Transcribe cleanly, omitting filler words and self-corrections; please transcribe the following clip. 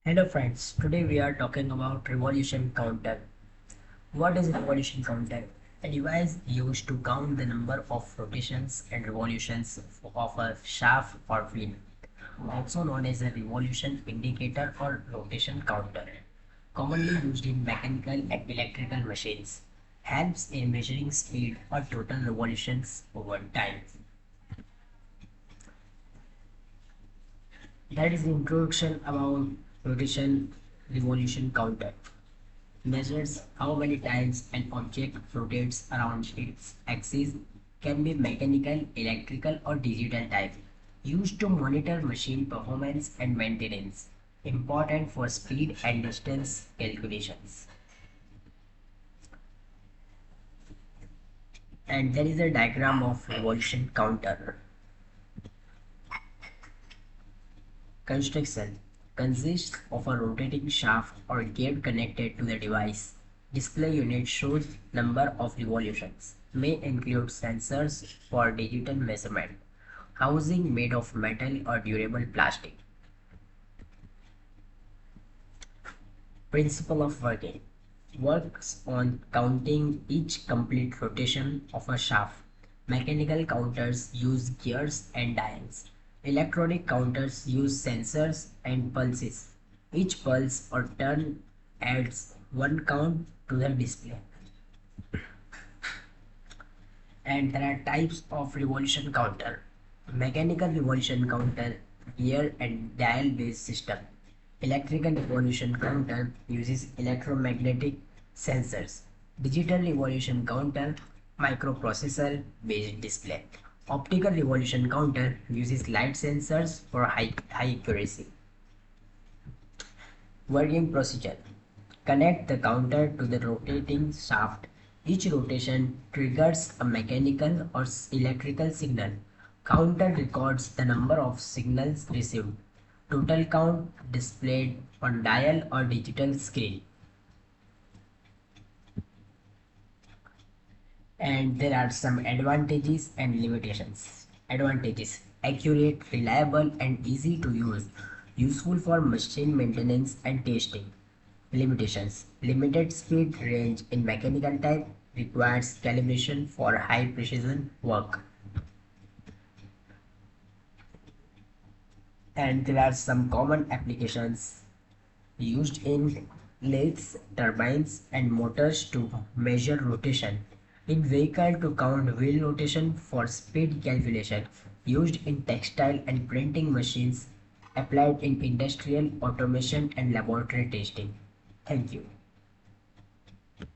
Hello friends, today we are talking about revolution counter. What is revolution counter? A device used to count the number of rotations and revolutions of a shaft or wheel, also known as a revolution indicator or rotation counter, commonly used in mechanical and electrical machines, helps in measuring speed or total revolutions over time. That is the introduction about rotation revolution counter. Measures how many times an object rotates around its axis, can be mechanical, electrical, or digital type. Used to monitor machine performance and maintenance. Important for speed and distance calculations. And there is a diagram of revolution counter. Construction consists of a rotating shaft or gear connected to the device. Display unit shows number of revolutions. May include sensors for digital measurement. Housing made of metal or durable plastic. Principle of working works on counting each complete rotation of a shaft. Mechanical counters use gears and dials. Electronic counters use sensors and pulses. Each pulse or turn adds one count to the display. And there are types of revolution counter: mechanical revolution counter, gear and dial based system. Electrical revolution counter uses electromagnetic sensors. Digital revolution counter, microprocessor based display. Optical revolution counter uses light sensors for high accuracy. Working procedure: connect the counter to the rotating shaft. Each rotation triggers a mechanical or electrical signal. Counter records the number of signals received. Total count displayed on dial or digital screen. And there are some advantages and limitations. Advantages: accurate, reliable, and easy to use. Useful for machine maintenance and testing. Limitations: limited speed range in mechanical type, requires calibration for high precision work. And there are some common applications used in lathes, turbines, and motors to measure rotation. In vehicle to count wheel rotation for speed calculation. Used in textile and printing machines. Applied in industrial automation and laboratory testing. Thank you.